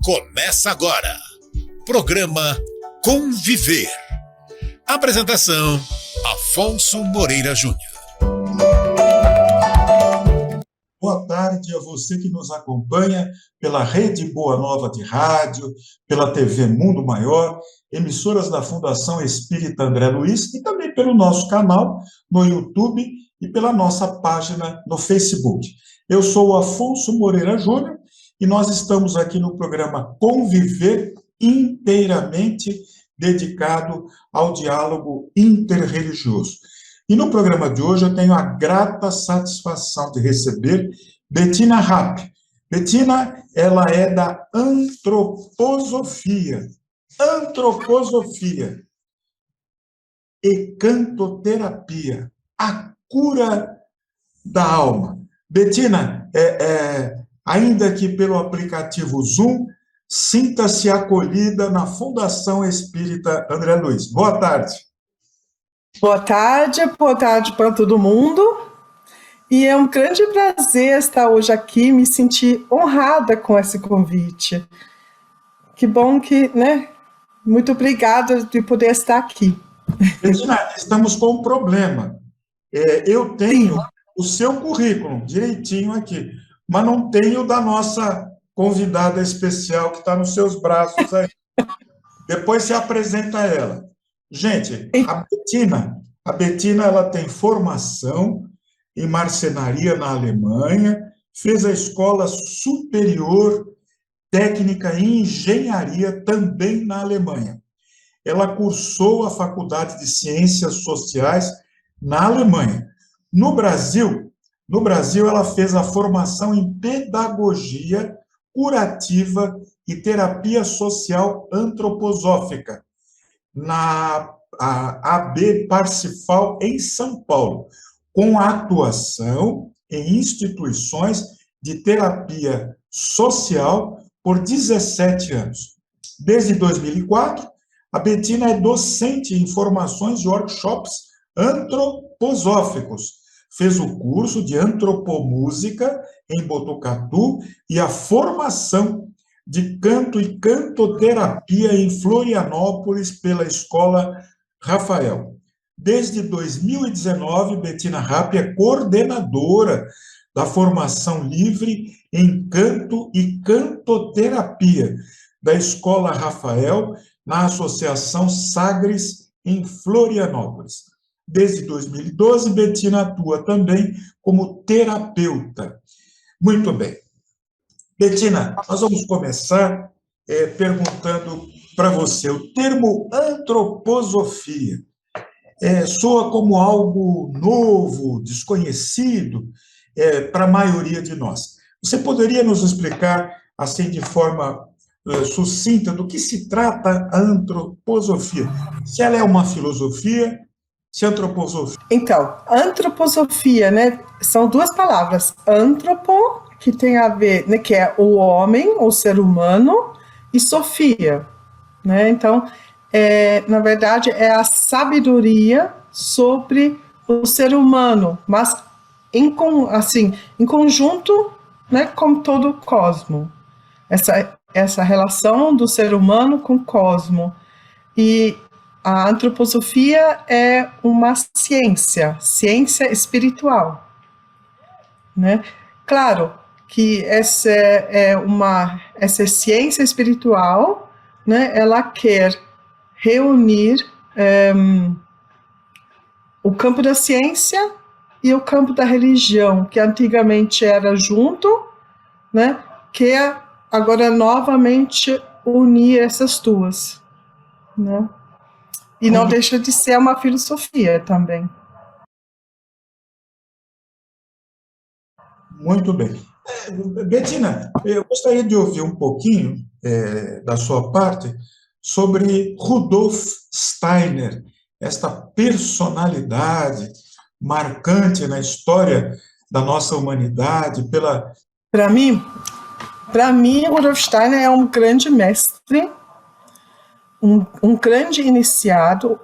Começa agora. Programa Conviver. Apresentação: Afonso Moreira Júnior. Boa tarde a você que nos acompanha pela Rede Boa Nova de Rádio, pela TV Mundo Maior, emissoras da Fundação Espírita André Luiz e também pelo nosso canal no YouTube e pela nossa página no Facebook. Eu sou o Afonso Moreira Júnior e nós estamos aqui no programa Conviver, inteiramente dedicado ao diálogo interreligioso. E no programa de hoje eu tenho a grata satisfação de receber Bettina Rapp. Bettina, ela é da antroposofia e cantoterapia, a cura da alma. Bettina, ainda que pelo aplicativo Zoom, sinta-se acolhida na Fundação Espírita André Luiz. Boa tarde. Boa tarde para todo mundo. E é um grande prazer estar hoje aqui, me sentir honrada com esse convite. Que bom que, Muito obrigada de poder estar aqui. Bettina, estamos com um problema. Eu tenho o seu currículo direitinho aqui, mas não tenho da nossa convidada especial que está nos seus braços aí. Depois se apresenta ela. Gente, a Bettina ela tem formação em marcenaria na Alemanha, fez a escola superior técnica em engenharia também na Alemanha. Ela cursou a Faculdade de Ciências Sociais na Alemanha. No Brasil ela fez a formação em pedagogia curativa e terapia social antroposófica na AB Parsifal, em São Paulo, com atuação em instituições de terapia social por 17 anos. Desde 2004, a Bettina é docente em formações e workshops antroposóficos. Fez o curso de antropomúsica em Botucatu e a formação de canto e cantoterapia em Florianópolis pela Escola Rafael. Desde 2019, Bettina Rapp é coordenadora da formação livre em canto e cantoterapia da Escola Rafael na Associação Sagres em Florianópolis. Desde 2012, Bettina atua também como terapeuta. Muito bem. Bettina, nós vamos começar perguntando para você. O termo antroposofia soa como algo novo, desconhecido para a maioria de nós. Você poderia nos explicar, assim, de forma sucinta, do que se trata a antroposofia? Se ela é uma filosofia, se a antroposofia... Então, antroposofia, são duas palavras. Antropo, que tem a ver, que é o homem, o ser humano, e sofia, Então, na verdade, é a sabedoria sobre o ser humano, mas em conjunto, com todo o cosmo. Essa relação do ser humano com o cosmo. E a antroposofia é uma ciência espiritual, Claro que essa ciência espiritual, ela quer reunir o campo da ciência e o campo da religião, que antigamente era junto, quer agora novamente unir essas duas, E não deixa de ser uma filosofia também. Muito bem. Bettina, eu gostaria de ouvir um pouquinho da sua parte sobre Rudolf Steiner, esta personalidade marcante na história da nossa humanidade. Para mim, Rudolf Steiner é um grande mestre, um grande iniciado,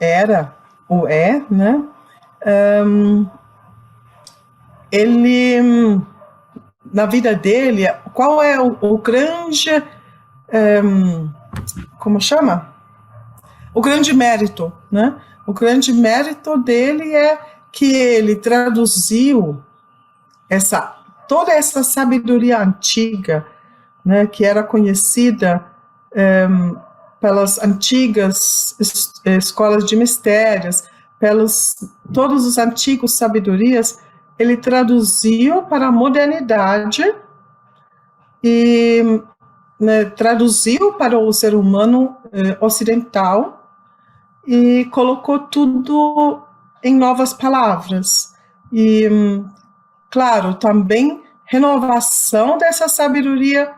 era ou é, ele, na vida dele, qual é o grande como chama? O grande mérito, né? O grande mérito dele é que ele traduziu toda essa sabedoria antiga, né, que era conhecida pelas antigas escolas de mistérios, pelos todos os antigos sabedorias, ele traduziu para a modernidade e, né, traduziu para o ser humano ocidental e colocou tudo em novas palavras. E, claro, também renovação dessa sabedoria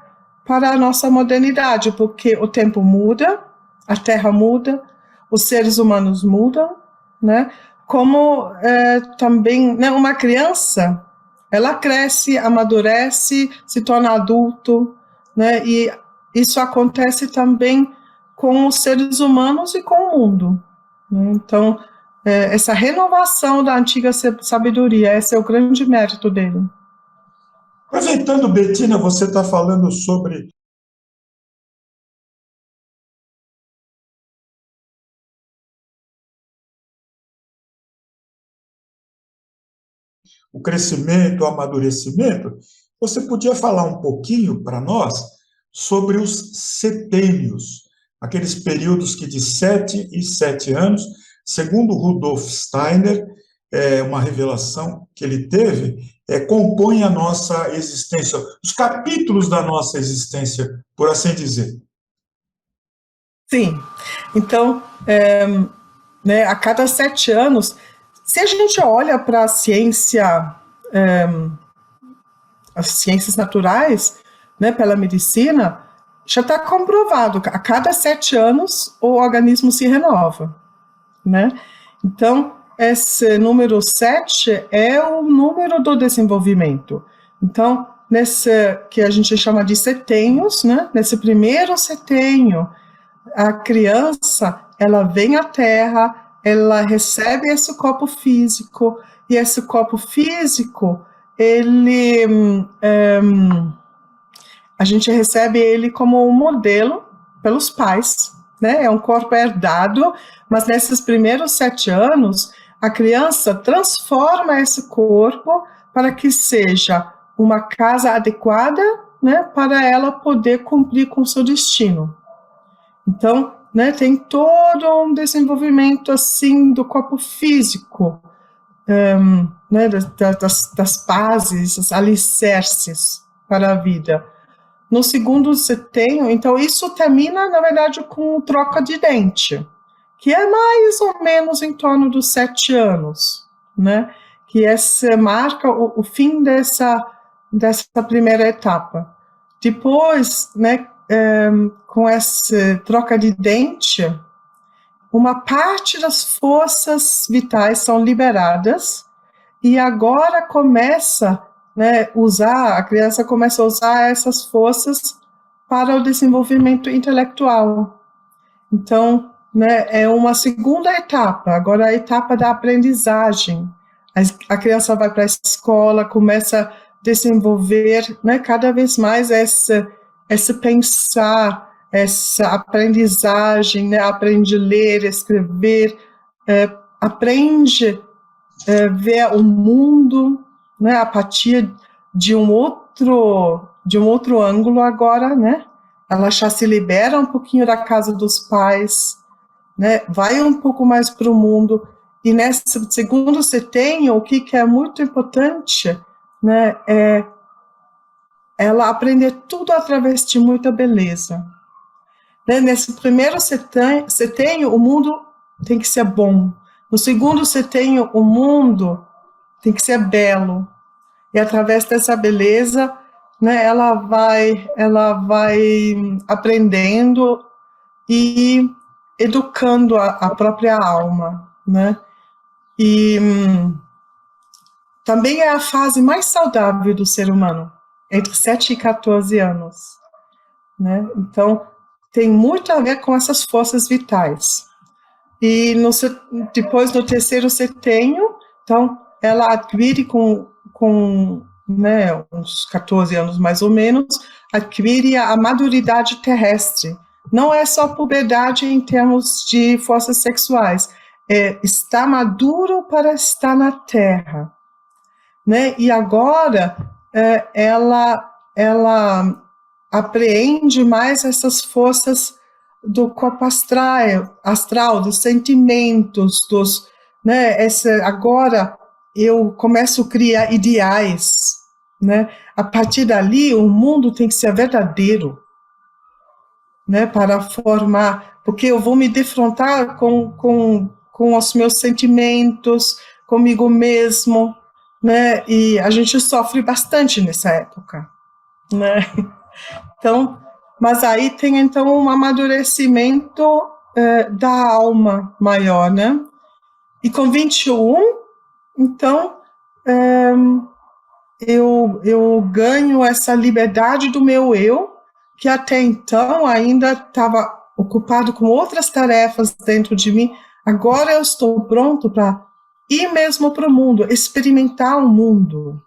para a nossa modernidade, porque o tempo muda, a Terra muda, os seres humanos mudam, né? Como também, né, uma criança, ela cresce, amadurece, se torna adulto, né? E isso acontece também com os seres humanos e com o mundo, né? Então, essa renovação da antiga sabedoria, esse é o grande mérito dele. Aproveitando, Bettina, você está falando sobre o crescimento, o amadurecimento, você podia falar um pouquinho para nós sobre os setênios, aqueles períodos que de 7 e 7 anos, segundo Rudolf Steiner, uma revelação que ele teve, compõe a nossa existência, os capítulos da nossa existência, por assim dizer. Sim, então, né, a cada 7 anos, se a gente olha para a ciência, as ciências naturais, né, pela medicina, já está comprovado que a cada 7 anos o organismo se renova, né? Então, esse número 7 é o número do desenvolvimento. Então, nesse que a gente chama de setênios, né? Nesse primeiro setênio, a criança, ela vem à Terra, ela recebe esse corpo físico, e esse corpo físico, a gente recebe ele como um modelo pelos pais, né? É um corpo herdado, mas nesses primeiros 7 anos, a criança transforma esse corpo para que seja uma casa adequada, né, para ela poder cumprir com o seu destino. Então, né, tem todo um desenvolvimento assim do corpo físico, né, das bases, os alicerces para a vida. No segundo setênio, então isso termina, na verdade, com troca de dente, que é mais ou menos em torno dos 7 anos, né? Que essa marca o fim dessa primeira etapa. Depois, né, com essa troca de dente, uma parte das forças vitais são liberadas e agora começa, né, a criança começa a usar essas forças para o desenvolvimento intelectual. Então, né, é uma segunda etapa, agora a etapa da aprendizagem. A criança vai para a escola, começa a desenvolver, né, cada vez mais esse pensar, essa aprendizagem, né, aprende a ler, escrever, aprende a ver o mundo, né, a partir de um outro ângulo agora, né? Ela já se libera um pouquinho da casa dos pais, né? Vai um pouco mais para o mundo. E nesse segundo setênio, o que é muito importante, né, é ela aprender tudo através de muita beleza. Né? Nesse primeiro setênio, o mundo tem que ser bom. No segundo setênio, o mundo tem que ser belo. E através dessa beleza, né, ela vai aprendendo e educando a própria alma, né? E também é a fase mais saudável do ser humano, entre 7 e 14 anos, né? Então, tem muito a ver com essas forças vitais. E depois, no terceiro setênio, então, ela adquire com né, uns 14 anos mais ou menos, adquire a maduridade terrestre. Não é só puberdade em termos de forças sexuais, está maduro para estar na Terra, né? E agora ela apreende mais essas forças do corpo astral, dos sentimentos, né? Agora eu começo a criar ideais, né? A partir dali, o mundo tem que ser verdadeiro, né? Para formar, porque eu vou me defrontar com os meus sentimentos, comigo mesmo, né? E a gente sofre bastante nessa época, né? Então, mas aí tem então um amadurecimento da alma maior, né? E com 21, então, eu ganho essa liberdade do meu eu, que até então ainda estava ocupado com outras tarefas dentro de mim. Agora eu estou pronto para ir mesmo para o mundo, experimentar o mundo,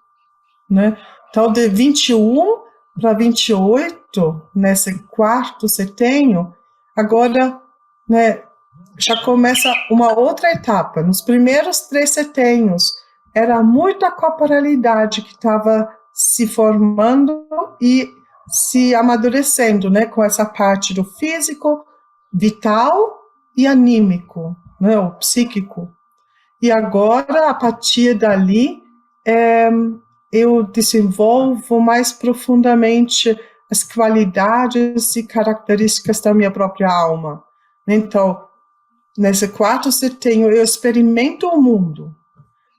né? Então, de 21 para 28, nesse quarto setênio, agora, né, já começa uma outra etapa. Nos primeiros 3 setênios, era muita corporalidade que estava se formando e se amadurecendo, né, com essa parte do físico, vital e anímico, né, o psíquico. E agora, a partir dali, eu desenvolvo mais profundamente as qualidades e características da minha própria alma. Então, nesse quarto setênio, eu experimento o mundo.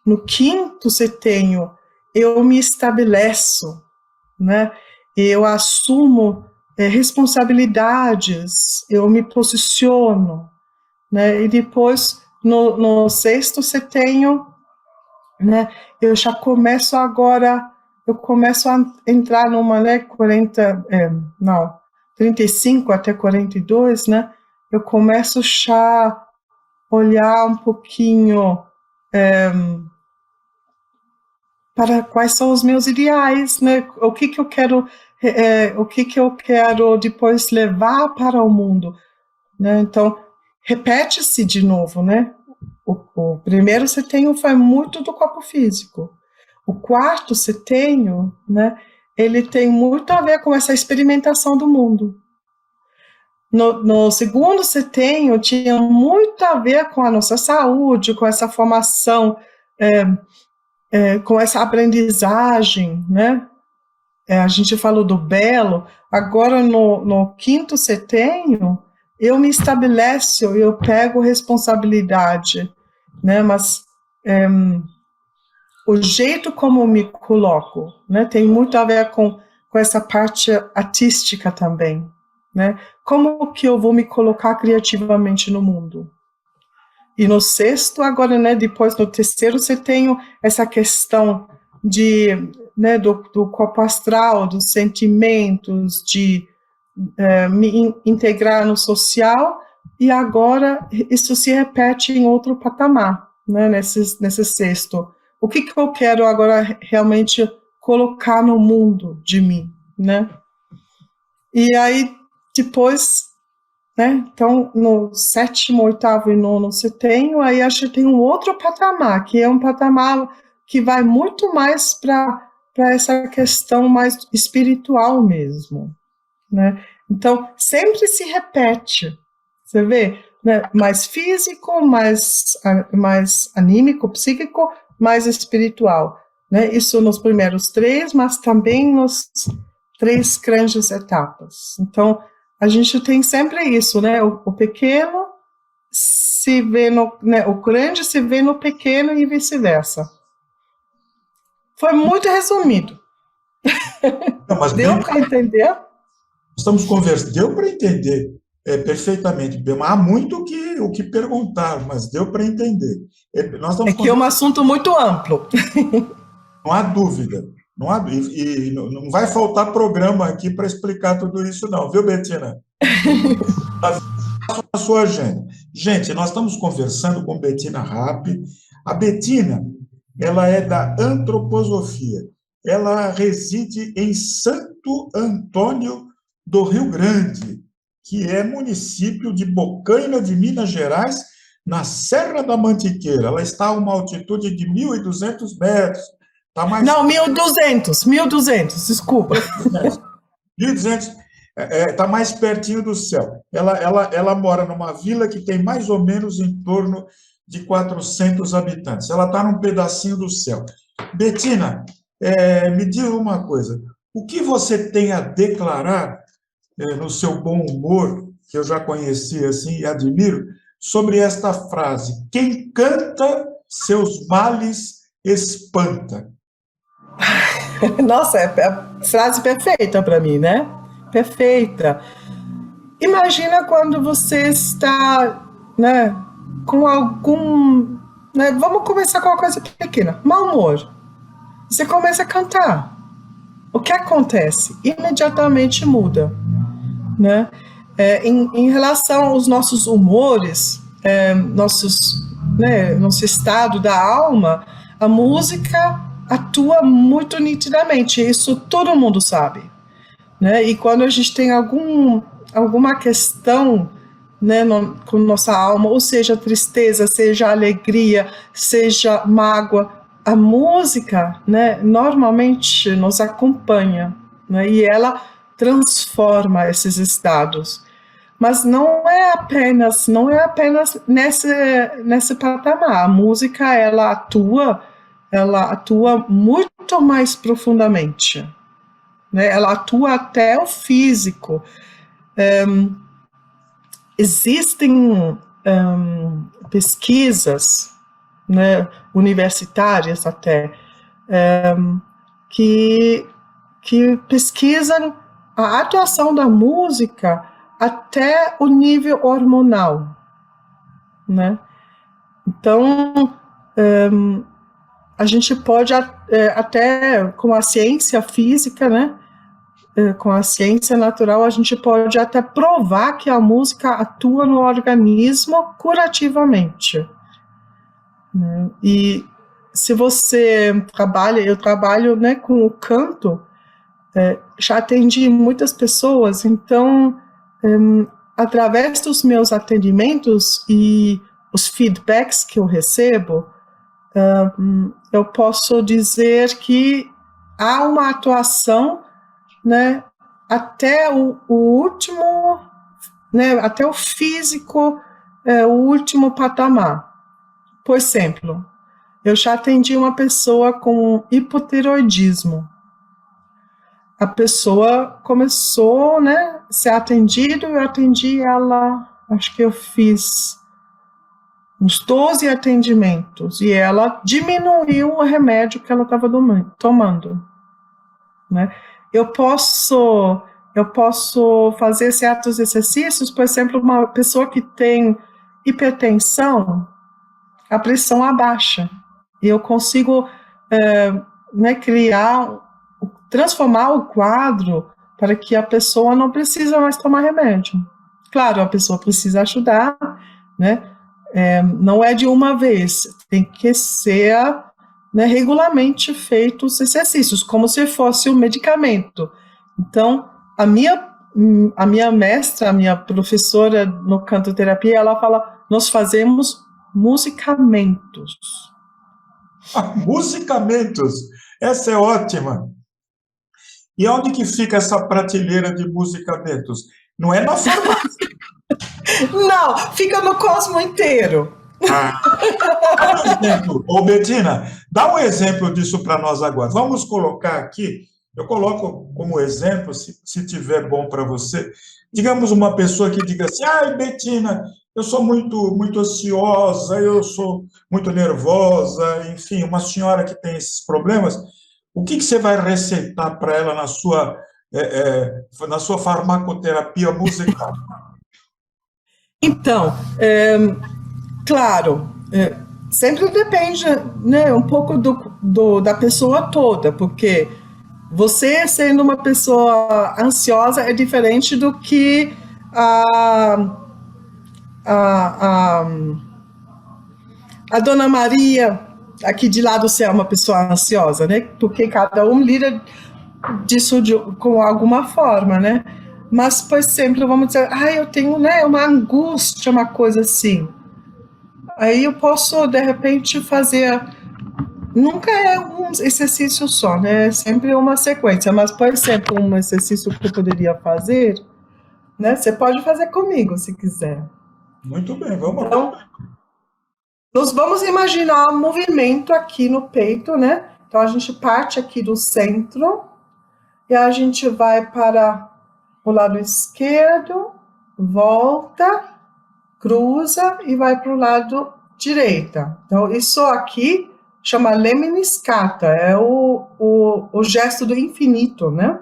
No quinto setênio, eu me estabeleço, né? Eu assumo responsabilidades, eu me posiciono, né? E depois, no sexto setênio, né, eu já começo agora, eu começo a entrar numa, né, 35 até 42, né? Eu começo já a olhar um pouquinho para quais são os meus ideais, né? O que eu quero, depois levar para o mundo, né? Então, repete-se de novo, né? O primeiro setênio foi muito do corpo físico. O quarto setênio, né? Ele tem muito a ver com essa experimentação do mundo. No segundo setênio, tinha muito a ver com a nossa saúde, com essa formação, com essa aprendizagem, né? A gente falou do belo. Agora, no quinto setênio, eu me estabeleço, eu pego responsabilidade, né? Mas o jeito como eu me coloco, né, tem muito a ver com essa parte artística também, né? Como que eu vou me colocar criativamente no mundo? E no sexto, agora, né, depois no terceiro, você tem essa questão né, do corpo astral, dos sentimentos, de me integrar no social, e agora isso se repete em outro patamar, né, nesse sexto. O que eu quero agora realmente colocar no mundo de mim, né? E aí, depois, né, então, no sétimo, oitavo e nono setênio, aí acho que tem um outro patamar, que é um patamar que vai muito mais para essa questão mais espiritual mesmo, né? Então, sempre se repete, você vê, né? Mais físico, mais anímico, psíquico, mais espiritual, né? Isso nos primeiros 3, mas também nos 3 grandes etapas. Então, a gente tem sempre isso, né? O pequeno se vê né? O grande se vê no pequeno e vice-versa. Foi muito resumido. Não, mas deu para entender? Estamos conversando, deu para entender perfeitamente. Há muito o que perguntar, mas deu para entender. Que é um assunto muito amplo. Não há dúvida. E não vai faltar programa aqui para explicar tudo isso, não, viu, Bettina? Faça a sua agenda. Gente, nós estamos conversando com Bettina Rapp. A Bettina, ela é da antroposofia. ela reside em Santo Antônio do Rio Grande, que é município de Bocaina de Minas Gerais, na Serra da Mantiqueira. Ela está a uma altitude de 1.200 metros. Tá mais... Não, 1.200, desculpa. 1.200, está mais pertinho do céu. Ela mora numa vila que tem mais ou menos em torno de 400 habitantes. Ela está num pedacinho do céu. Betina, me diga uma coisa. O que você tem a declarar no seu bom humor, que eu já conheci assim e admiro, sobre esta frase: quem canta, seus males espanta? Nossa, é a frase perfeita para mim, né? Perfeita. Imagina quando você está, né, com algum... Né, vamos começar com uma coisa pequena. Mau humor. Você começa a cantar. O que acontece? Imediatamente muda. Né? Em relação aos nossos humores, nosso estado da alma, a música atua muito nitidamente, isso todo mundo sabe. Né? E quando a gente tem alguma questão, né, com nossa alma, ou seja tristeza, seja alegria, seja mágoa, a música, né, normalmente nos acompanha, né, e ela transforma esses estados. Mas não é apenas nesse patamar. A música ela atua muito mais profundamente, né? Ela atua até o físico. Existem pesquisas, né, universitárias até, que pesquisam a atuação da música até o nível hormonal, né? Então, a gente pode até, com a ciência física, né, com a ciência natural, a gente pode até provar que a música atua no organismo curativamente, né? E se você trabalha, eu trabalho, né, com o canto, já atendi muitas pessoas, então, através dos meus atendimentos e os feedbacks que eu recebo, eu posso dizer que há uma atuação, né, até o último, né, até o físico, o último patamar. Por exemplo, eu já atendi uma pessoa com hipotireoidismo. A pessoa começou, né, a ser atendida, eu atendi ela, acho que eu fiz uns 12 atendimentos, e ela diminuiu o remédio que ela estava tomando, né? Eu posso fazer certos exercícios, por exemplo, uma pessoa que tem hipertensão, a pressão abaixa, e eu consigo né, transformar o quadro para que a pessoa não precisa mais tomar remédio. Claro, a pessoa precisa ajudar, né? Não é de uma vez, tem que ser, né, regularmente feitos exercícios, como se fosse um medicamento. Então, a minha mestra, a minha professora no cantoterapia, ela fala, nós fazemos musicamentos. Musicamentos, essa é ótima. E onde que fica essa prateleira de musicamentos? Não é na farmácia. Não, fica no cosmo inteiro. Dá um exemplo. Ô, Betina, dá um exemplo disso para nós agora. Vamos colocar aqui, eu coloco como exemplo, se tiver bom para você, digamos uma pessoa que diga assim, ai, Betina, eu sou muito ansiosa, eu sou muito nervosa, enfim, uma senhora que tem esses problemas, o que você vai receitar para ela na sua farmacoterapia musical? Então, claro, sempre depende, né, um pouco da pessoa toda, porque você sendo uma pessoa ansiosa é diferente do que a Dona Maria, aqui de lado você é uma pessoa ansiosa, né? Porque cada um lida disso com alguma forma, né? Mas, por exemplo, vamos dizer, eu tenho, né, uma angústia, uma coisa assim. Aí eu posso, de repente, fazer... Nunca é um exercício só, né? É sempre uma sequência. Mas, por exemplo, um exercício que eu poderia fazer, né? Você pode fazer comigo, se quiser. Muito bem, vamos lá. Então, nós vamos imaginar um movimento aqui no peito, né? Então, a gente parte aqui do centro e a gente vai para o lado esquerdo, volta, cruza e vai para o lado direito. Então, isso aqui chama Lemniscata, é o gesto do infinito, né?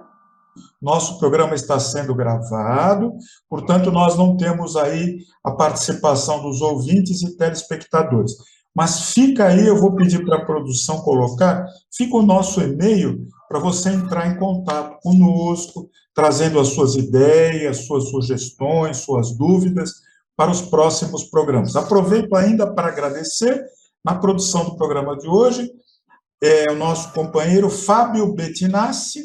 Nosso programa está sendo gravado, portanto, nós não temos aí a participação dos ouvintes e telespectadores. Mas fica aí, eu vou pedir para a produção colocar, fica o nosso e-mail para você entrar em contato conosco, trazendo as suas ideias, suas sugestões, suas dúvidas para os próximos programas. Aproveito ainda para agradecer, na produção do programa de hoje, o nosso companheiro Fábio Bettinassi,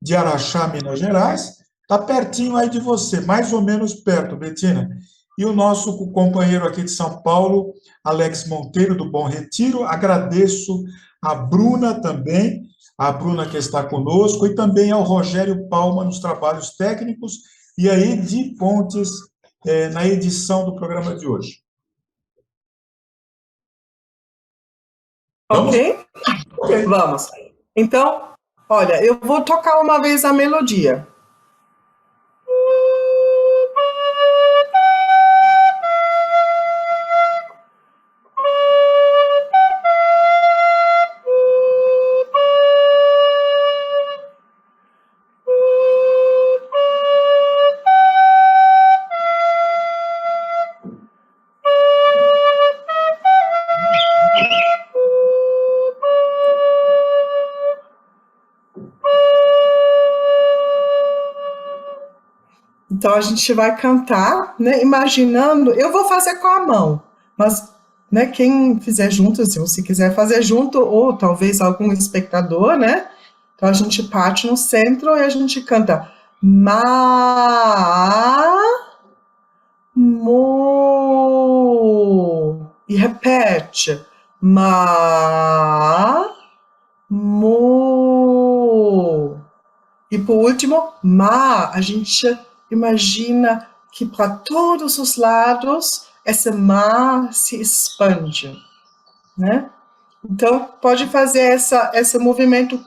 de Araxá, Minas Gerais, está pertinho aí de você, mais ou menos perto, Bettina. E o nosso companheiro aqui de São Paulo, Alex Monteiro, do Bom Retiro. Agradeço a Bruna também, a Bruna que está conosco, e também ao Rogério Palma nos trabalhos técnicos, e aí de Pontes na edição do programa de hoje. Ok? Vamos. Então, olha, eu vou tocar uma vez a melodia. Então, a gente vai cantar, né, imaginando... Eu vou fazer com a mão, mas, né, quem fizer junto, se você quiser fazer junto, ou talvez algum espectador, né? Então, a gente parte no centro e a gente canta mo, e repete mo, e por último, a gente imagina que para todos os lados esse se expande, né? Então, pode fazer esse movimento,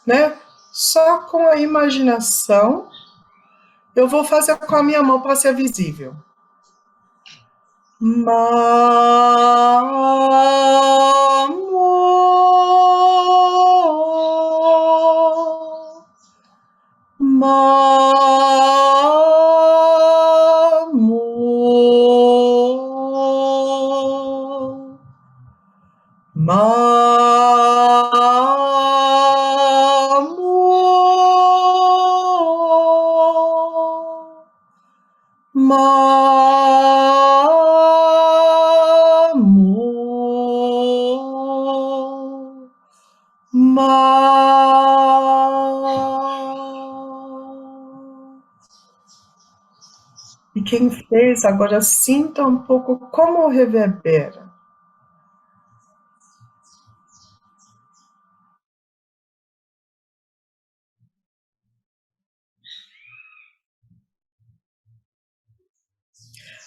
né? Só com a imaginação. Eu vou fazer com a minha mão para ser visível. E quem fez, agora sinta um pouco como reverbera.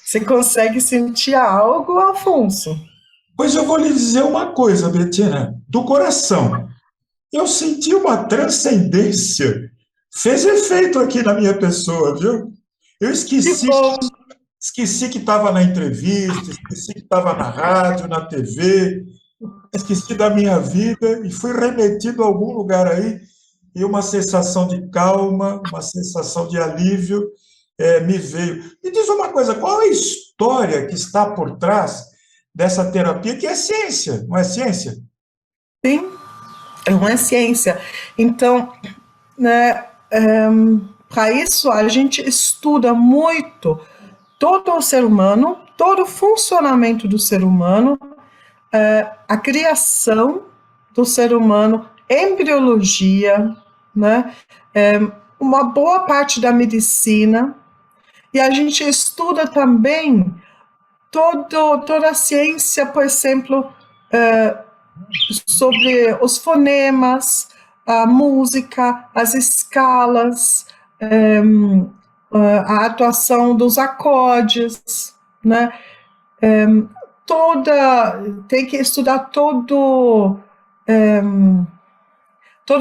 Você consegue sentir algo, Afonso? Pois eu vou lhe dizer uma coisa, Bettina, do coração. Eu senti uma transcendência. Fez efeito aqui na minha pessoa, viu? Eu esqueci que estava na entrevista, esqueci que estava na rádio, na TV, esqueci da minha vida e fui remetido a algum lugar aí e uma sensação de calma, uma sensação de alívio me veio. Me diz uma coisa, qual é a história que está por trás dessa terapia, que é ciência, não é ciência? Sim, é uma ciência. Então, né, para isso a gente estuda muito todo o ser humano, todo o funcionamento do ser humano, a criação do ser humano, embriologia, né? Uma boa parte da medicina, e a gente estuda também toda a ciência, por exemplo, sobre os fonemas, a música, as escalas, a atuação dos acordes, né? Tem que estudar toda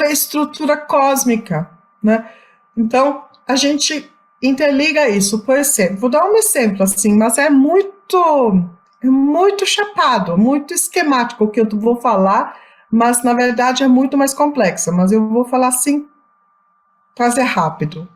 a estrutura cósmica, né? Então, a gente interliga isso. Por exemplo, vou dar um exemplo assim, mas é muito chapado, muito esquemático o que eu vou falar, mas na verdade é muito mais complexa, mas eu vou falar assim, fazer rápido.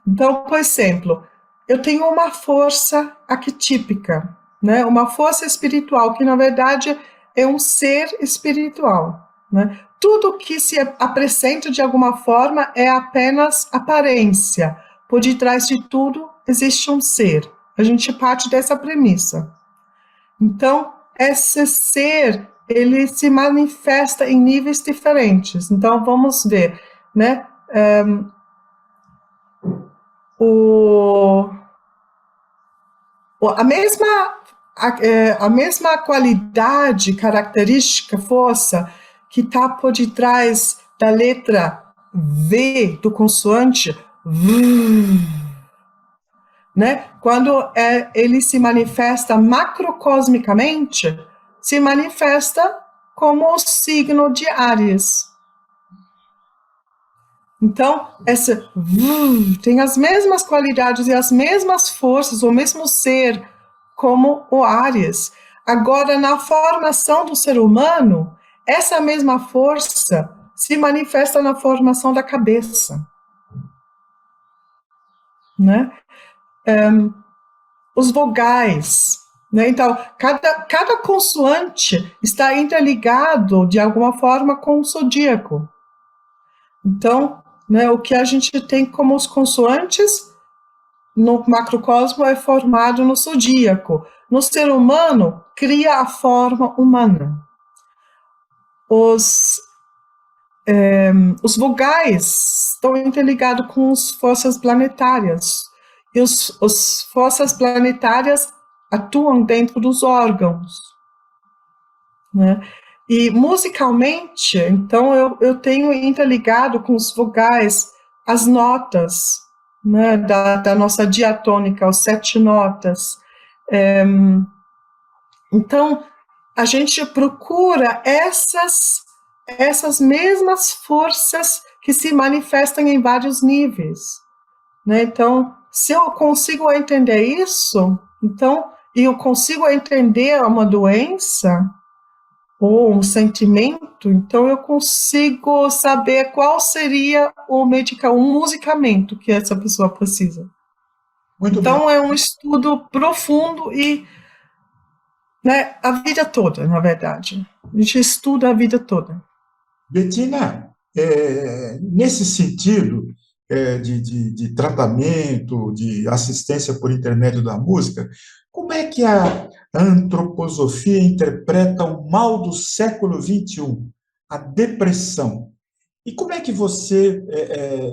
Então, por exemplo, eu tenho uma força arquetípica, né? Uma força espiritual, que na verdade é um ser espiritual, né? Tudo que se apresenta de alguma forma é apenas aparência. Por detrás de tudo existe um ser. A gente parte dessa premissa. Então, esse ser, ele se manifesta em níveis diferentes. Então, vamos ver, né? A mesma qualidade, característica, força que está por detrás da letra V do consoante V, né? Quando ele se manifesta macrocosmicamente, se manifesta como o signo de Áries. Então, esse tem as mesmas qualidades e as mesmas forças, o mesmo ser, como o Áries. Agora, na formação do ser humano, essa mesma força se manifesta na formação da cabeça, né? Os vogais, né? Então, cada consoante está interligado, de alguma forma, com o zodíaco. Então, né, o que a gente tem como os consoantes no macrocosmo é formado no zodíaco. No ser humano, cria a forma humana. Os vogais estão interligados com as forças planetárias. E as forças planetárias atuam dentro dos órgãos, né? E musicalmente, então, eu tenho interligado com os vogais as notas, né, da nossa diatônica, as 7 notas. Então, a gente procura essas mesmas forças que se manifestam em vários níveis, né? Então, se eu consigo entender isso, então, e eu consigo entender uma doença ou um sentimento, então eu consigo saber qual seria um medicamento que essa pessoa precisa. Muito então, bem. É um estudo profundo e, né, a vida toda, na verdade. A gente estuda a vida toda. Bettina, nesse sentido de tratamento, de assistência por intermédio da música, como é que a antroposofia interpreta o mal do século XXI, a depressão? E como é que você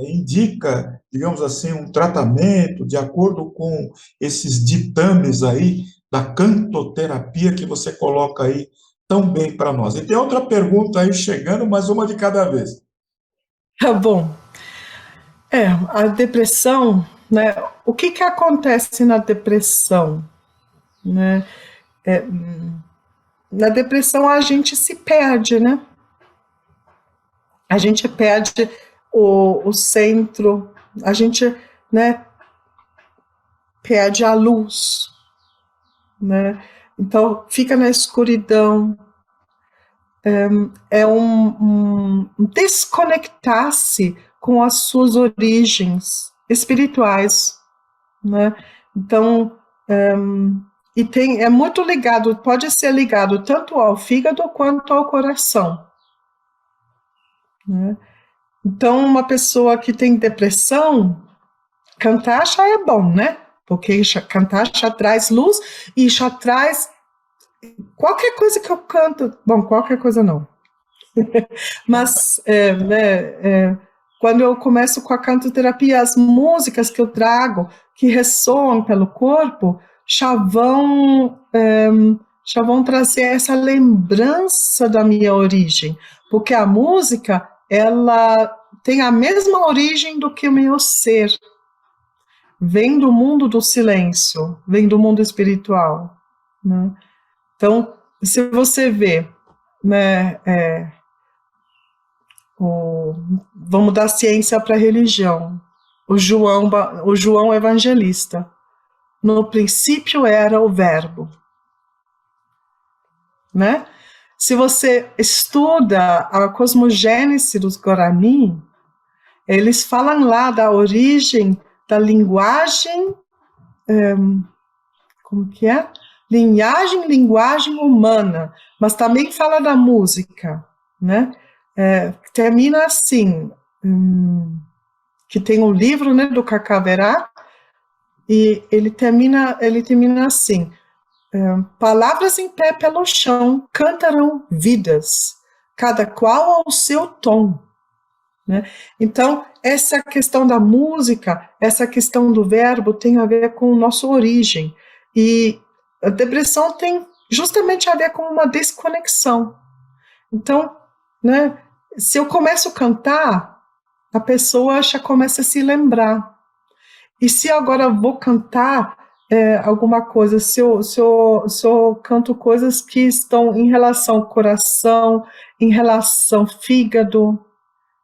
indica, digamos assim, um tratamento de acordo com esses ditames aí da cantoterapia que você coloca aí tão bem para nós? E tem outra pergunta aí chegando, mas uma de cada vez. Tá bom. A depressão, né? O que acontece na depressão? Né? Na depressão a gente se perde, né? A gente perde o centro, a gente, né, perde a luz, né? Então fica na escuridão. É um desconectar-se com as suas origens espirituais, né? Então, é muito ligado, pode ser ligado tanto ao fígado quanto ao coração, né? Então, uma pessoa que tem depressão, cantar já é bom, né? Porque cantar já traz luz e já traz qualquer coisa que eu canto, bom, qualquer coisa não, mas quando eu começo com a cantoterapia, as músicas que eu trago, que ressoam pelo corpo, já vão trazer essa lembrança da minha origem, porque a música, ela tem a mesma origem do que o meu ser, vem do mundo do silêncio, vem do mundo espiritual, né? Então, se você vê, né, vamos dar ciência para a religião, o João Evangelista, no princípio era o verbo, né? Se você estuda a cosmogênese dos Guarani, eles falam lá da origem da linguagem, como que é? Linguagem humana, mas também fala da música, né? Termina assim, que tem um livro, né, do Cacaverá, e ele termina assim, palavras em pé pelo chão cantarão vidas, cada qual ao seu tom, né? Então, essa questão da música, essa questão do verbo tem a ver com a nossa origem, e a depressão tem justamente a ver com uma desconexão. Então, né, se eu começo a cantar, a pessoa já começa a se lembrar. E se agora eu vou cantar alguma coisa, se eu canto coisas que estão em relação ao coração, em relação ao fígado,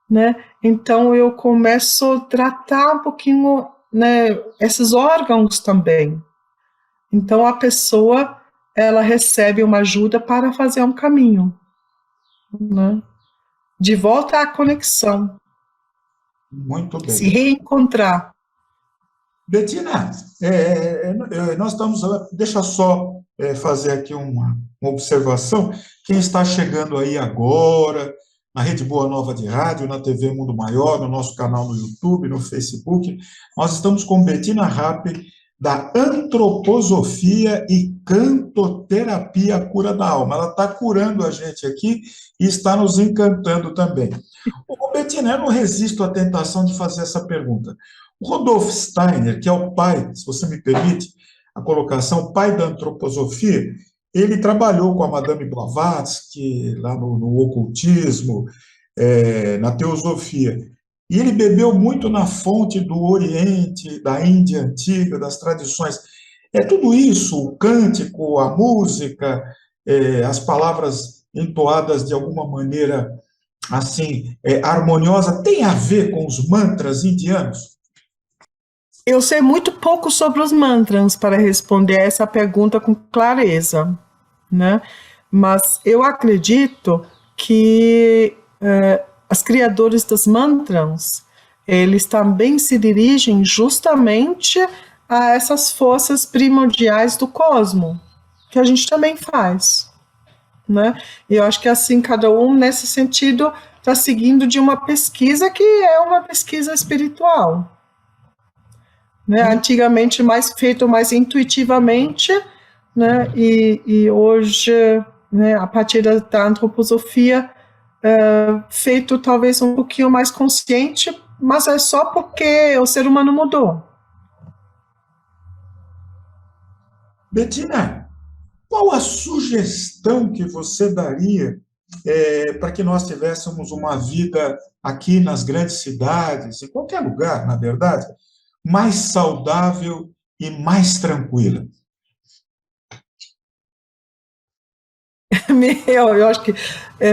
né, então eu começo a tratar um pouquinho, né, esses órgãos também. Então a pessoa, ela recebe uma ajuda para fazer um caminho, né, de volta à conexão. Muito bem. Se reencontrar. Bettina, nós estamos. Deixa só fazer aqui uma observação. Quem está chegando aí agora, na Rede Boa Nova de Rádio, na TV Mundo Maior, no nosso canal no YouTube, no Facebook, nós estamos com Bettina Rappe, da Antroposofia e Cantoterapia Cura da Alma. Ela está curando a gente aqui e está nos encantando também. Bettina, eu não resisto à tentação de fazer essa pergunta. O Rudolf Steiner, que é o pai, se você me permite a colocação, o pai da antroposofia, ele trabalhou com a Madame Blavatsky, lá no ocultismo, na teosofia. E ele bebeu muito na fonte do Oriente, da Índia antiga, das tradições. Tudo isso, o cântico, a música, as palavras entoadas de alguma maneira assim, harmoniosa, tem a ver com os mantras indianos? Eu sei muito pouco sobre os mantras para responder essa pergunta com clareza, né? Mas eu acredito que os criadores dos mantras, eles também se dirigem justamente a essas forças primordiais do cosmos, que a gente também faz, né? E eu acho que assim, cada um, nesse sentido, está seguindo de uma pesquisa que é uma pesquisa espiritual. Né, antigamente feito mais intuitivamente, né, e hoje, né, a partir da antroposofia, feito talvez um pouquinho mais consciente, mas é só porque o ser humano mudou. Bettina, qual a sugestão que você daria para que nós tivéssemos uma vida aqui nas grandes cidades, em qualquer lugar, na verdade, mais saudável e mais tranquila? Eu acho que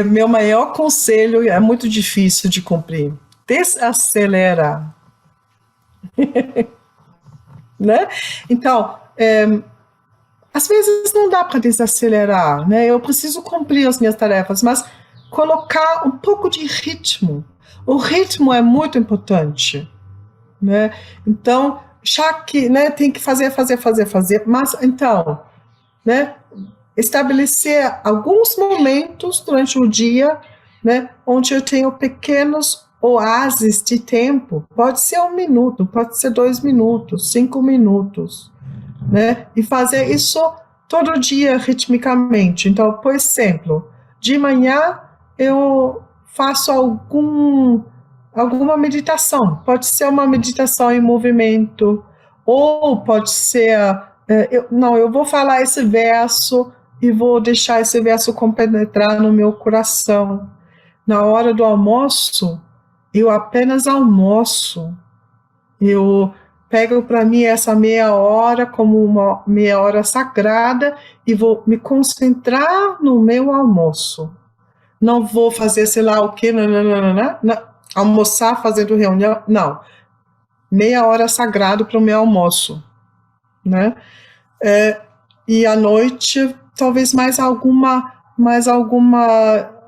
meu maior conselho é muito difícil de cumprir. Desacelerar. Né? Então, às vezes não dá para desacelerar, né? Eu preciso cumprir as minhas tarefas, mas colocar um pouco de ritmo. O ritmo é muito importante. Né? Então, já que, né, tem que fazer, mas então, né, estabelecer alguns momentos durante o dia, né, onde eu tenho pequenos oásis de tempo, pode ser 1 minuto, pode ser 2 minutos, 5 minutos, né, e fazer isso todo dia ritmicamente. Então, por exemplo, de manhã eu faço alguma meditação. Pode ser uma meditação em movimento, ou pode ser, eu vou falar esse verso e vou deixar esse verso compenetrar no meu coração. Na hora do almoço, eu apenas almoço. Eu pego para mim essa meia hora como uma meia hora sagrada e vou me concentrar no meu almoço. Não vou fazer sei lá o quê, almoçar fazendo reunião, não. Meia hora sagrado para o meu almoço, né? E à noite, talvez mais alguma,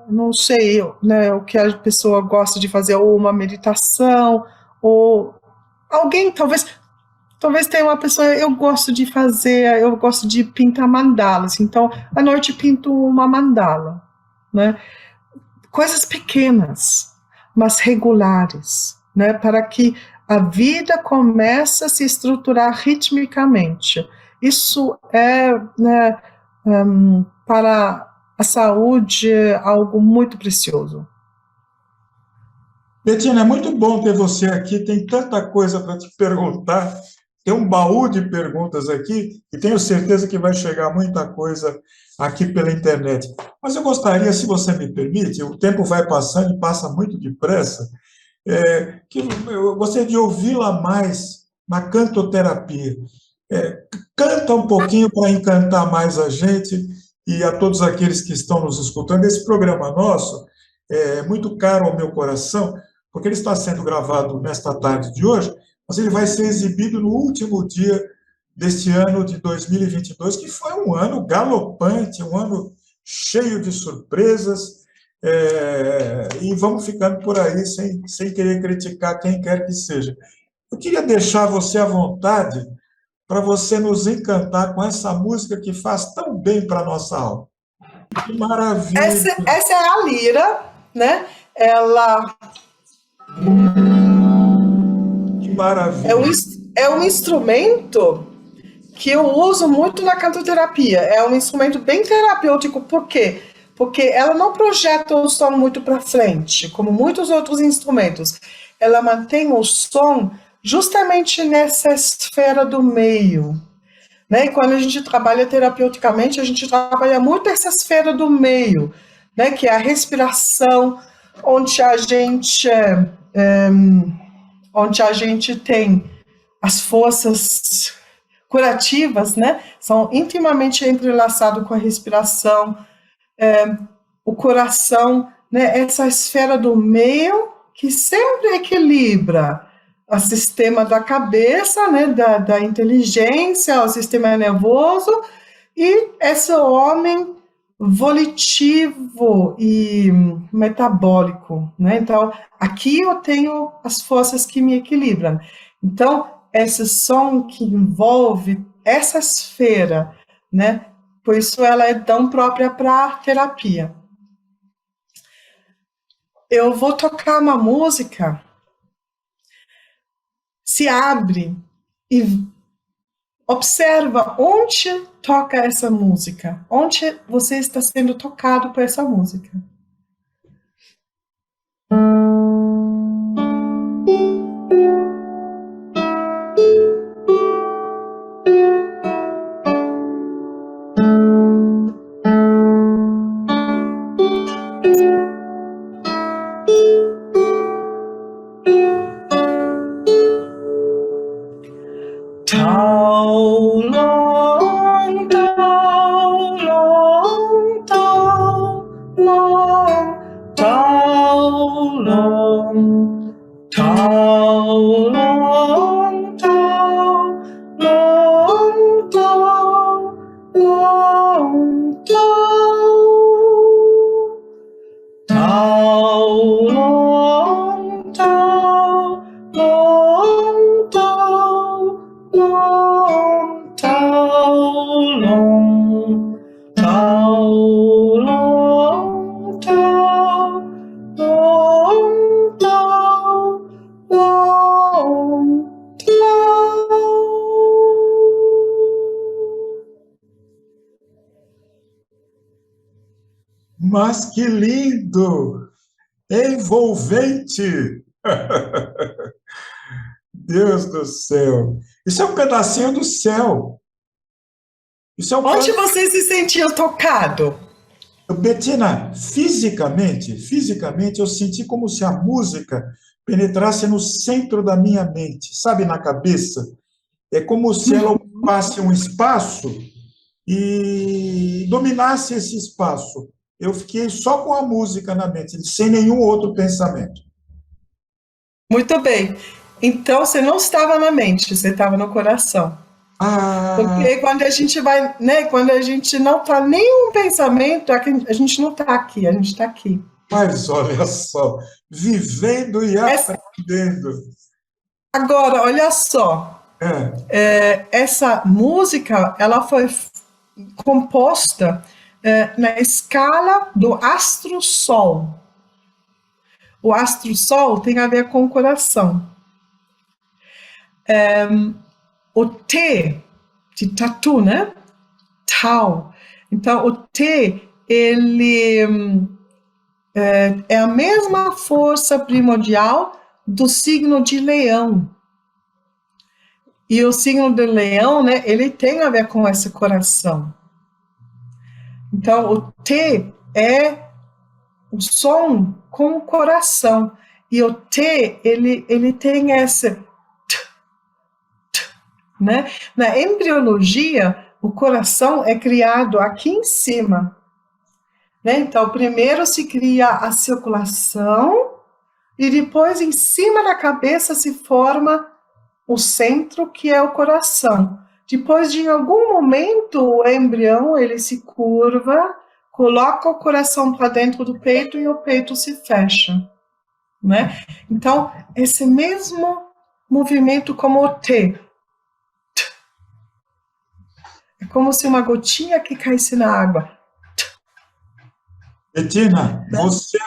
não sei, né, o que a pessoa gosta de fazer, ou uma meditação, ou alguém, talvez tenha uma pessoa, eu gosto de pintar mandalas, então à noite pinto uma mandala, né? Coisas pequenas, mas regulares, né? Para que a vida comece a se estruturar ritmicamente. Isso é, né, para a saúde, algo muito precioso. Betina, é muito bom ter você aqui, tem tanta coisa para te perguntar, tem um baú de perguntas aqui, e tenho certeza que vai chegar muita coisa aqui pela internet. Mas eu gostaria, se você me permite, o tempo vai passando e passa muito depressa, que eu gostaria de ouvi-la mais na cantoterapia. Canta um pouquinho para encantar mais a gente e a todos aqueles que estão nos escutando. Esse programa nosso é muito caro ao meu coração, porque ele está sendo gravado nesta tarde de hoje, mas ele vai ser exibido no último dia deste ano de 2022, que foi um ano galopante, um ano cheio de surpresas, e vamos ficando por aí sem querer criticar quem quer que seja. Eu queria deixar você à vontade para você nos encantar com essa música que faz tão bem para a nossa alma. Que maravilha! Essa é a lira, né? Ela... Que maravilha! É um instrumento que eu uso muito na cantoterapia. É um instrumento bem terapêutico. Por quê? Porque ela não projeta o som muito para frente, como muitos outros instrumentos. Ela mantém o som justamente nessa esfera do meio, né? E quando a gente trabalha terapeuticamente, a gente trabalha muito essa esfera do meio, né? Que é a respiração, onde a gente tem as forças curativas, né? São intimamente entrelaçados com a respiração, o coração, né? Essa esfera do meio que sempre equilibra o sistema da cabeça, né? Da inteligência, o sistema nervoso, e esse homem volitivo e metabólico, né? Então, aqui eu tenho as forças que me equilibram. Então, esse som que envolve essa esfera, né? Por isso ela é tão própria para a terapia. Eu vou tocar uma música, se abre e observa onde toca essa música, onde você está sendo tocado por essa música. Mas que lindo! Envolvente! Deus do céu! Isso é um pedacinho do céu. Isso é um Onde você se sentiu tocado? Bettina, fisicamente, eu senti como se a música penetrasse no centro da minha mente, sabe, na cabeça. É como se ela ocupasse um espaço e dominasse esse espaço. Eu fiquei só com a música na mente, sem nenhum outro pensamento. Muito bem. Então, você não estava na mente, você estava no coração. Porque quando a gente vai, né, quando a gente não está nenhum pensamento, a gente não está aqui, a gente está aqui. Mas olha só, vivendo e aprendendo. Agora, olha só, essa música, ela foi composta na escala do astro-sol. O astro-sol tem a ver com o coração. O T de tatu, né? Tau. Então, o T, ele é a mesma força primordial do signo de Leão. E o signo de Leão, né? Ele tem a ver com esse coração. Então, o T é o som com o coração. E o T, ele tem esse... Né? Na embriologia, o coração é criado aqui em cima. Né? Então, primeiro se cria a circulação e depois, em cima da cabeça, se forma o centro, que é o coração. Depois de, em algum momento, o embrião ele se curva, coloca o coração para dentro do peito e o peito se fecha. Né? Então, esse mesmo movimento como o T. É como se uma gotinha que caísse na água. Bettina, você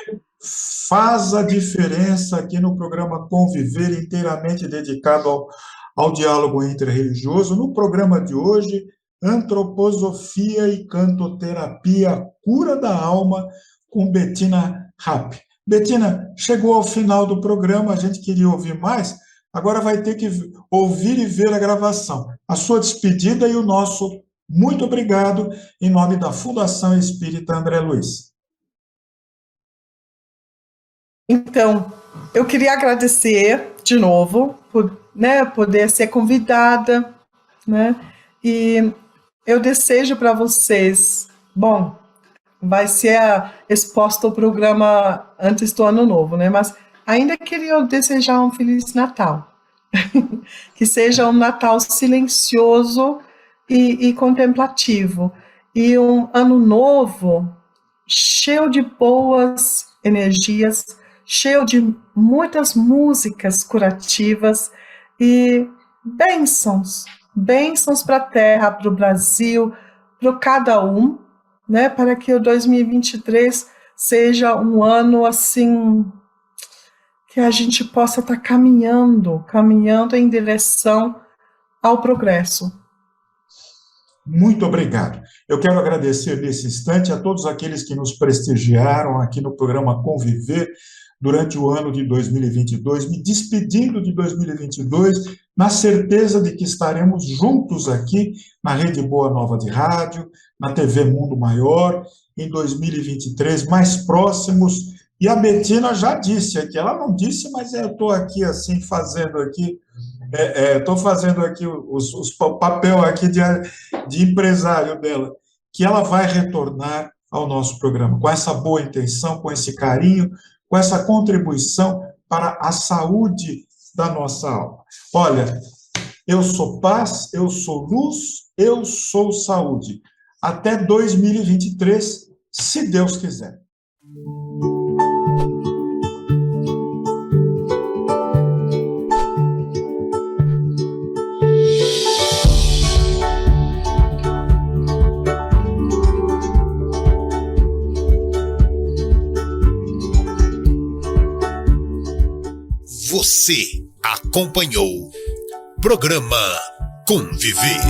faz a diferença aqui no programa Conviver, inteiramente dedicado ao diálogo interreligioso. No programa de hoje, Antroposofia e Cantoterapia, Cura da Alma, com Bettina Rapp. Bettina, chegou ao final do programa, a gente queria ouvir mais, agora vai ter que ouvir e ver a gravação. A sua despedida e o nosso muito obrigado, em nome da Fundação Espírita André Luiz. Então, eu queria agradecer de novo por, né, poder ser convidada, né, e eu desejo para vocês, bom, vai ser exposto o programa antes do Ano Novo, né, mas ainda queria desejar um Feliz Natal, que seja um Natal silencioso e contemplativo, e um Ano Novo cheio de boas energias, cheio de muitas músicas curativas e bênçãos para a Terra, para o Brasil, para cada um, né, para que o 2023 seja um ano assim que a gente possa estar caminhando em direção ao progresso. Muito obrigado. Eu quero agradecer nesse instante a todos aqueles que nos prestigiaram aqui no programa Conviver durante o ano de 2022, me despedindo de 2022, na certeza de que estaremos juntos aqui na Rede Boa Nova de Rádio, na TV Mundo Maior, em 2023, mais próximos. E a Bettina já disse aqui, ela não disse, mas eu estou aqui assim, fazendo aqui, estou fazendo aqui o papel aqui de empresário dela, que ela vai retornar ao nosso programa, com essa boa intenção, com esse carinho, com essa contribuição para a saúde da nossa alma. Olha, eu sou paz, eu sou luz, eu sou saúde. Até 2023, se Deus quiser. Você acompanhou Programa Conviver.